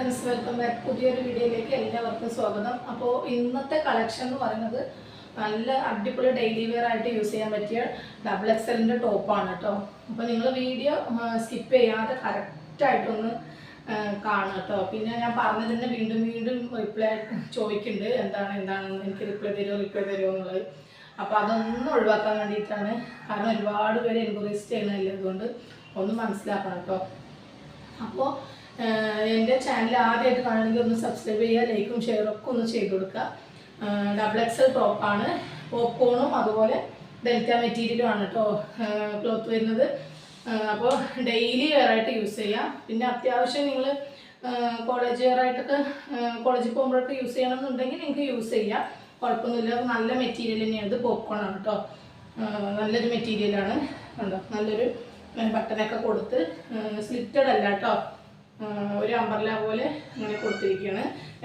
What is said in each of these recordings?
Welcome back. പുതിയൊരു വീഡിയോയിലേക്ക് എല്ലാവർക്കും സ്വാഗതം. അപ്പോൾ ഇന്നത്തെ കളക്ഷൻ എന്ന് പറയുന്നത് നല്ല അടിപൊളി ഡെയിലി വെയർ ആയിട്ട് യൂസ് ചെയ്യാൻ പറ്റിയ XXL ടോപ്പാണ് കേട്ടോ. അപ്പോൾ നിങ്ങൾ വീഡിയോ സ്കിപ്പ് ചെയ്യാതെ കറക്റ്റായിട്ടൊന്ന് കാണുക കേട്ടോ. പിന്നെ ഞാൻ പറഞ്ഞതിന് വീണ്ടും വീണ്ടും റിപ്ലൈ ചോദിക്കുന്നുണ്ട്, എന്താണെന്ന് എനിക്ക് റിപ്ലൈ തരുമോ എന്നുള്ളത്. അപ്പോൾ അതൊന്നും ഒഴിവാക്കാൻ വേണ്ടിയിട്ടാണ്. കാരണം ഒരുപാട് പേര് എൻക്വയറീസ് ചെയ്യുന്നതല്ലേ, അതുകൊണ്ട് ഒന്ന് മനസ്സിലാക്കണം കേട്ടോ. അപ്പോൾ എൻ്റെ ചാനൽ ആദ്യമായിട്ട് കാണണമെങ്കിൽ ഒന്ന് സബ്സ്ക്രൈബ് ചെയ്യുക, ലൈക്കും ഷെയറും ഒക്കെ ഒന്ന് ചെയ്ത് കൊടുക്കുക. XXL ടോപ്പാണ്, പോപ്കോണും അതുപോലെ ഡെൽറ്റ മെറ്റീരിയലും ആണ് കേട്ടോ ക്ലോത്ത് വരുന്നത്. അപ്പോൾ ഡെയിലി വെയർ ആയിട്ട് യൂസ് ചെയ്യാം. പിന്നെ അത്യാവശ്യം നിങ്ങൾ കോളേജ് വെയർ ആയിട്ടൊക്കെ കോളേജിൽ പോകുമ്പോഴൊക്കെ യൂസ് ചെയ്യണമെന്നുണ്ടെങ്കിൽ നിങ്ങൾക്ക് യൂസ് ചെയ്യാം, കുഴപ്പമൊന്നുമില്ല. നല്ല മെറ്റീരിയൽ തന്നെയാണ്, ഇത് പോപ്കോൺ ആണ് കേട്ടോ. നല്ലൊരു മെറ്റീരിയലാണ് കണ്ടോ, നല്ലൊരു ബട്ടനൊക്കെ കൊടുത്ത് സ്ലിറ്റഡ് അല്ല കേട്ടോ, ഒരു അംബ്രല്ല പോലെ അങ്ങനെ കൊടുത്തിരിക്കുകയാണ്.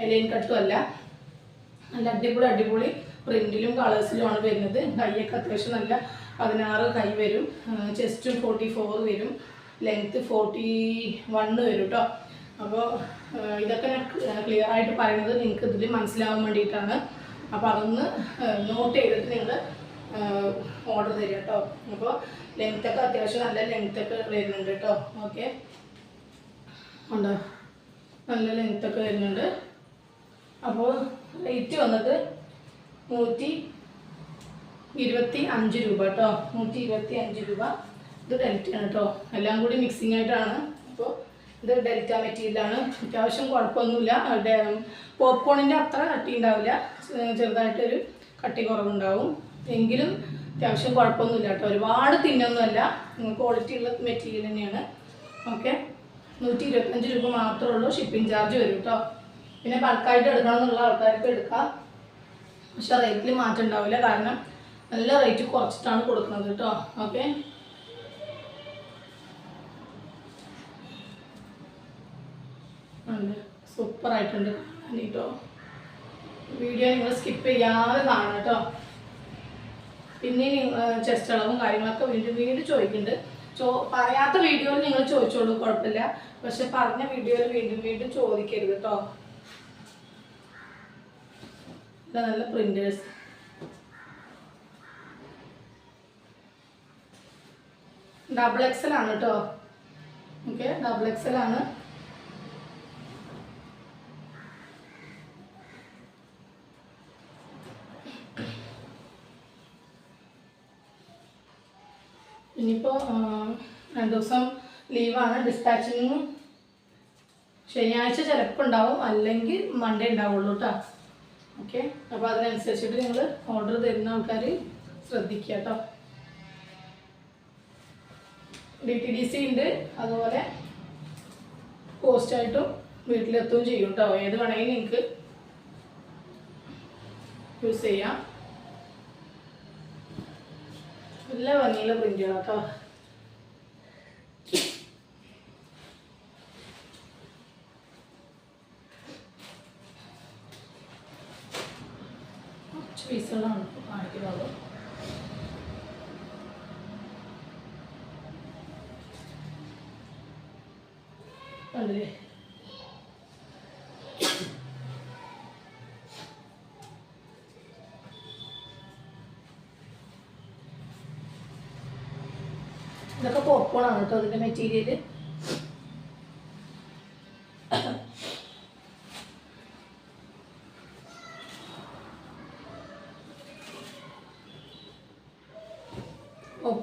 ലൈൻ കട്ടും അല്ല, നല്ല അടിപൊളി പ്രിന്റിലും കളേഴ്സിലുമാണ് വരുന്നത്. കൈയൊക്കെ അത്യാവശ്യം നല്ല 16 കൈ വരും, ചെസ്റ്റും 44 വരും, ലെങ്ത്ത് 41 വരും കേട്ടോ. അപ്പോൾ ഇതൊക്കെ ഞാൻ ക്ലിയർ ആയിട്ട് പറയുന്നത് നിങ്ങൾക്ക് ഇതിൽ മനസ്സിലാവാൻ വേണ്ടിയിട്ടാണ്. അപ്പോൾ അതൊന്ന് നോട്ട് ചെയ്തിട്ട് നിങ്ങൾ ഓർഡർ തരിക കേട്ടോ. അപ്പോൾ ലെങ്ത്തൊക്കെ അത്യാവശ്യം നല്ല ലെങ്ത്തൊക്കെ വരുന്നുണ്ട് കേട്ടോ. ഓക്കെ, ഉണ്ടോ, നല്ല ലെങ്ത്തൊക്കെ വരുന്നുണ്ട്. അപ്പോൾ റേറ്റ് വന്നത് 125 രൂപ കേട്ടോ, 125 രൂപ. ഇത് ഡെൽറ്റയാണ് കേട്ടോ, എല്ലാം കൂടി മിക്സിങ് ആയിട്ടാണ്. അപ്പോൾ ഇത് ഡെൽറ്റ മെറ്റീരിയലാണ്, അത്യാവശ്യം കുഴപ്പമൊന്നുമില്ല. പോപ്കോണിൻ്റെ അത്ര കട്ടി ഉണ്ടാവില്ല, ചെറുതായിട്ടൊരു കട്ടി കുറവുണ്ടാവും, എങ്കിലും അത്യാവശ്യം കുഴപ്പമൊന്നുമില്ല കേട്ടോ. ഒരുപാട് തിന്നൊന്നുമല്ല, ക്വാളിറ്റി ഉള്ള മെറ്റീരിയൽ തന്നെയാണ്. ഓക്കെ, 125 രൂപ മാത്രമേ ഉള്ളൂ, ഷിപ്പിംഗ് ചാർജ് വരും കേട്ടോ. പിന്നെ ബൾക്കായിട്ട് എടുക്കണം എന്നുള്ള ആൾക്കാർക്ക് എടുക്കാം, പക്ഷെ റേറ്റിൽ മാറ്റം ഉണ്ടാവില്ല, കാരണം നല്ല റേറ്റ് കുറച്ചിട്ടാണ് കൊടുക്കുന്നത് കേട്ടോ. ഓക്കെ, സൂപ്പറായിട്ടുണ്ട് കേട്ടോ. വീഡിയോ നിങ്ങൾ സ്കിപ്പ് ചെയ്യാതെ കാണണം കേട്ടോ. പിന്നെ ചെസ്റ്റ് അളവും കാര്യങ്ങളൊക്കെ വീണ്ടും ചോദിക്കുന്നുണ്ട്. പറയാത്ത വീഡിയോയിൽ നിങ്ങൾ ചോദിച്ചോളൂ, കുഴപ്പമില്ല. പക്ഷെ പറഞ്ഞ വീഡിയോയിൽ വീണ്ടും ചോദിക്കരുത് കേട്ടോ. നല്ല പ്രിന്റേഴ്സ്, XXL ആണ് കേട്ടോ. ഓക്കെ, XXL ആണ്. ഇനിയിപ്പോൾ 2 ദിവസം ലീവാണ്, ഡിസ്പാച്ചിങ്ങും ശനിയാഴ്ച ചിലപ്പോൾ ഉണ്ടാവും, അല്ലെങ്കിൽ മൺഡേ ഉണ്ടാവുള്ളൂ കേട്ടോ. ഓക്കെ, അപ്പോൾ അതിനനുസരിച്ചിട്ട് നിങ്ങൾ ഓർഡർ തരുന്ന ആൾക്കാർ ശ്രദ്ധിക്കുക കേട്ടോ. DTDC ഉണ്ട്, അതുപോലെ പോസ്റ്റായിട്ടും വീട്ടിലെത്തുകയും ചെയ്യും കേട്ടോ. ഏത് വേണമെങ്കിലും നിങ്ങൾക്ക് യൂസ് ചെയ്യാം. നല്ല ഭംഗിയുള്ള പ്രിന്റുകളാണ് കേട്ടോ. കുറച്ച് പീസുകളാണ് കാണിക്കുന്നത്. കണ്ടില്ലേ, ഇതൊക്കെ പോപ്കോൺ ആണ് കേട്ടോ അതിൻ്റെ മെറ്റീരിയൽ.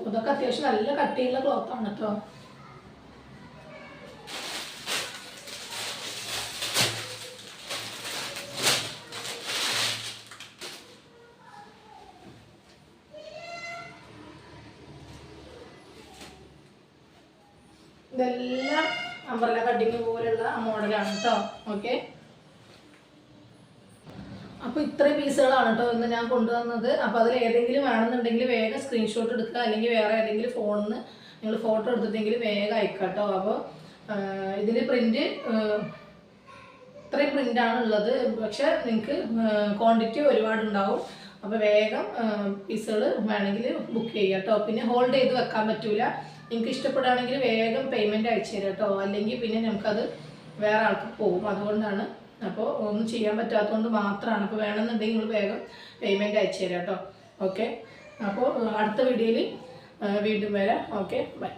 ഇതൊക്കെ അത്യാവശ്യം നല്ല കട്ടിയുള്ള ക്ലോത്താണ് കേട്ടോ. ഇതെല്ലാം അംബ്രല്ല കട്ടിങ് പോലുള്ള മോഡലാണ് കേട്ടോ. ഓക്കെ, അപ്പോൾ ഇത്രയും പീസുകളാണ് കേട്ടോ ഇന്ന് ഞാൻ കൊണ്ടുവന്നത്. അപ്പോൾ അതിൽ ഏതെങ്കിലും വേണമെന്നുണ്ടെങ്കിൽ വേഗം സ്ക്രീൻഷോട്ട് എടുക്കുക, അല്ലെങ്കിൽ വേറെ ഏതെങ്കിലും ഫോണിൽ നിന്ന് നിങ്ങൾ ഫോട്ടോ എടുത്തിട്ടെങ്കിൽ വേഗം അയക്കുക കേട്ടോ. അപ്പോൾ ഇതിൽ പ്രിൻ്റ് ഇത്രയും പ്രിൻ്റാണ് ഉള്ളത്, പക്ഷെ നിങ്ങൾക്ക് ക്വാണ്ടിറ്റി ഒരുപാടുണ്ടാവും. അപ്പോൾ വേഗം പീസുകൾ വേണമെങ്കിൽ ബുക്ക് ചെയ്യുക കേട്ടോ. പിന്നെ ഹോൾഡ് ചെയ്ത് വെക്കാൻ പറ്റില്ല, നിങ്ങൾക്ക് ഇഷ്ടപ്പെടുകയാണെങ്കിൽ വേഗം പേയ്മെൻറ്റ് അയച്ചു തരാം കേട്ടോ. അല്ലെങ്കിൽ പിന്നെ നമുക്കത് വേറെ ആൾക്ക് പോകും, അതുകൊണ്ടാണ്. അപ്പോൾ ഒന്നും ചെയ്യാൻ പറ്റാത്തതുകൊണ്ട് മാത്രമാണ്. അപ്പോൾ വേണമെന്നുണ്ടെങ്കിൽ നിങ്ങൾ വേഗം പേയ്മെൻറ്റ് അയച്ചു തരാം കേട്ടോ. ഓക്കെ, അപ്പോൾ അടുത്ത വീഡിയോയിൽ വീണ്ടും വരാം. Okay, by.